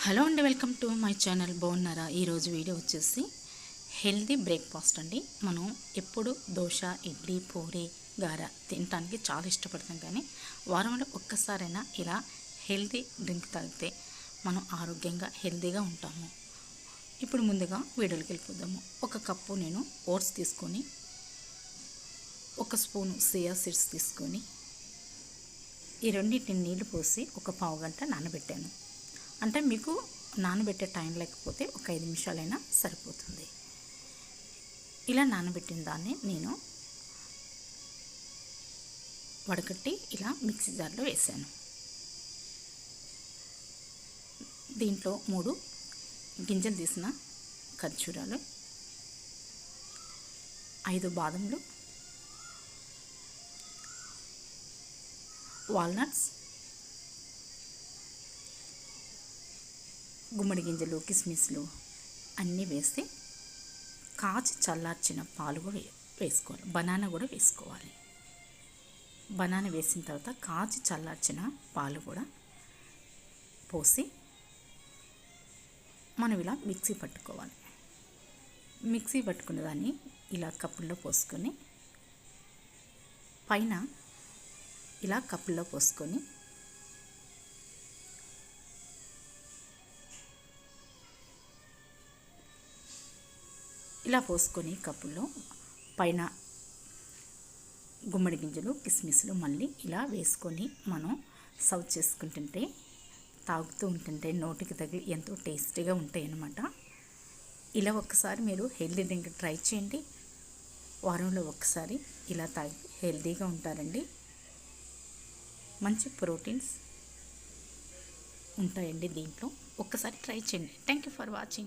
Hello అండి, welcome to my channel. బాగున్నారా? ఈరోజు వీడియో వచ్చేసి హెల్దీ బ్రేక్ఫాస్ట్ అండి. మనం ఎప్పుడు దోశ, ఇడ్లీ, పూరి, గార తినడానికి చాలా ఇష్టపడతాం, కానీ వారంలో ఒక్కసారైనా ఇలా హెల్దీ డ్రింక్ తాగితే మనం ఆరోగ్యంగా హెల్దీగా ఉంటాము. ఇప్పుడు ముందుగా వీడియోకి వెళ్ళిపోదాము. ఒక కప్పు నేను ఓట్స్ తీసుకొని, ఒక స్పూను సియా సీడ్స్ తీసుకొని, ఈ రెండింటిని నీళ్లు పోసి ఒక పావు గంట నానబెట్టాను. అంటే మీకు నానబెట్టే టైం లేకపోతే ఒక 5 నిమిషాలైనా సరిపోతుంది. ఇలా నానబెట్టిన దాన్ని నేను వడకట్టి ఇలా మిక్సీ జార్లో వేసాను. దీంట్లో 3 గింజలు తీసిన ఖర్జూరాలు, 5 బాదంలు, వాల్నట్స్, గుమ్మడి గింజలు, కిస్మిస్లు అన్నీ వేసి కాచి చల్లార్చిన పాలు కూడా వేసుకోవాలి. బనానా కూడా వేసుకోవాలి. బనానా వేసిన తర్వాత కాచి చల్లార్చిన పాలు కూడా పోసి మనం ఇలా మిక్సీ పట్టుకోవాలి. మిక్సీ పట్టుకున్న దాన్ని ఇలా కప్పుల్లో పోసుకొని, పైన ఇలా కప్పుల్లో పోసుకొని ఇలా పోసుకొని కప్పుల్లో పైన గుమ్మడి గింజలు, కిస్మిస్లు మళ్ళీ ఇలా వేసుకొని మనం సర్వ్ చేసుకుంటుంటే, తాగుతూ ఉంటుంటే నోటికి తగిలి ఎంతో టేస్టీగా ఉంటాయి అన్నమాట. ఇలా ఒక్కసారి మీరు హెల్దీ డ్రింక్ ట్రై చేయండి. వారంలో ఒక్కసారి ఇలా తాగి హెల్దీగా ఉంటారండి. మంచి ప్రోటీన్స్ ఉంటాయండి దీంట్లో. ఒక్కసారి ట్రై చేయండి. Thank you for watching.